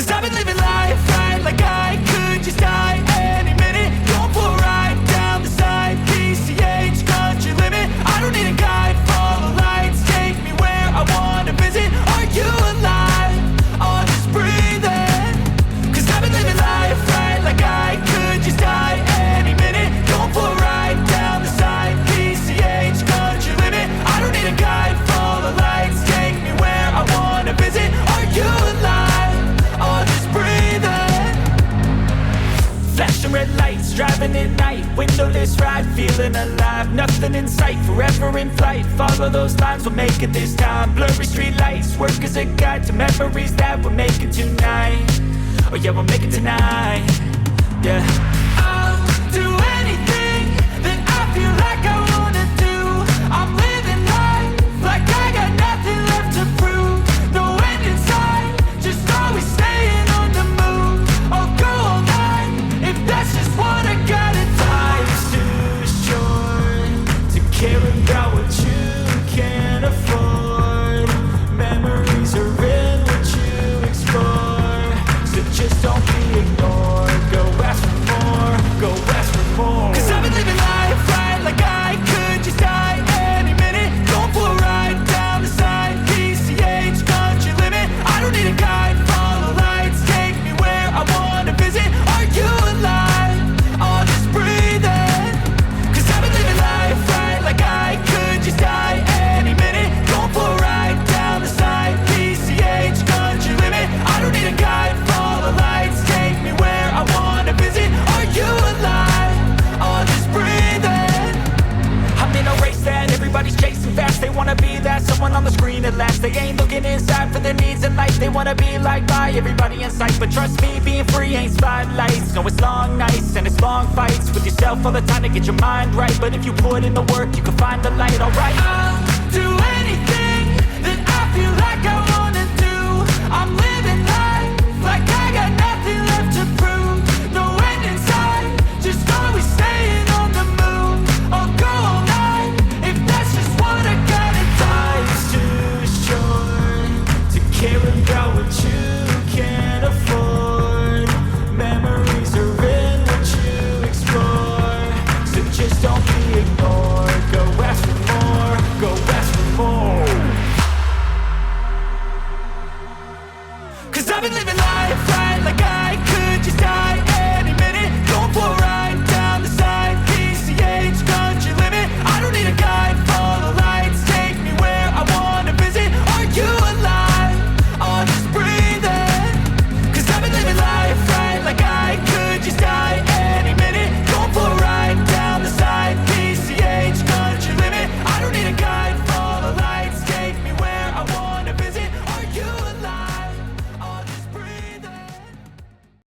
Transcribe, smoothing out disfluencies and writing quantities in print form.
Cause I've been living life right like I could just die any minute. Going for a ride down the side, PCH, country limit. I don't need a guide, follow lights, take me where I wanna visit. Are you alive? Or just breathing? Cause I've been living life right like I could just die any minute. Going for a ride down the side, PCH, country limit. I don't need a guide, follow lights, take me where I wanna visit. Are you alive? Or just breathing? Flashing red lights, driving at night, windowless ride, feeling alive. Nothing in sight, forever in flight. Follow those lines, we'll make it this time. Blurry street lights, work as a guide to memories that we're making tonight. Oh yeah, we'll make it tonight. Yeah. I'll do anything that I feel like I wanna do. I'm living life like I got nothing left to prove. No end in sight, just always staying on the move. I'll go all night if that's just what I gotta do. Life's too short to care about what you can't afford. Memories are in what you explore, so just don't be ignored. Go ask for more, go ask for more. Cause I've been living life right like I could just die any minute. Going for a ride down the side, PCH, country limit. I don't need a guide, follow lights, take me where I wanna visit. Are you alive? Or just breathing? Cause I've been living life right like I could just die any minute. Going for a ride down the side, PCH, country limit. I don't need a guide, follow lights, take me where I wanna visit. Are you alive? Or just breathing? I'm in a race that everybody's chasing fast. They wanna be that someone on the screen at last. They ain't looking inside for their needs in life. They wanna be liked by everybody in sight. But trust me, being free ain't spotlights. No, it's long nights and it's long fights with yourself all the time to get your mind right. But if you put in the work, you can find the light, alright? I'll do anything that I feel like I wanna do. I'm living life like I got nothing left to prove. No end in sight, just always staying on the move. I'll go all night if that's just what I gotta do. Life's too short to care about what you can't afford. Memories are in what you explore, so just don't be ignored. Go ask for more, go ask for more. Cause I've been living life right like I could just die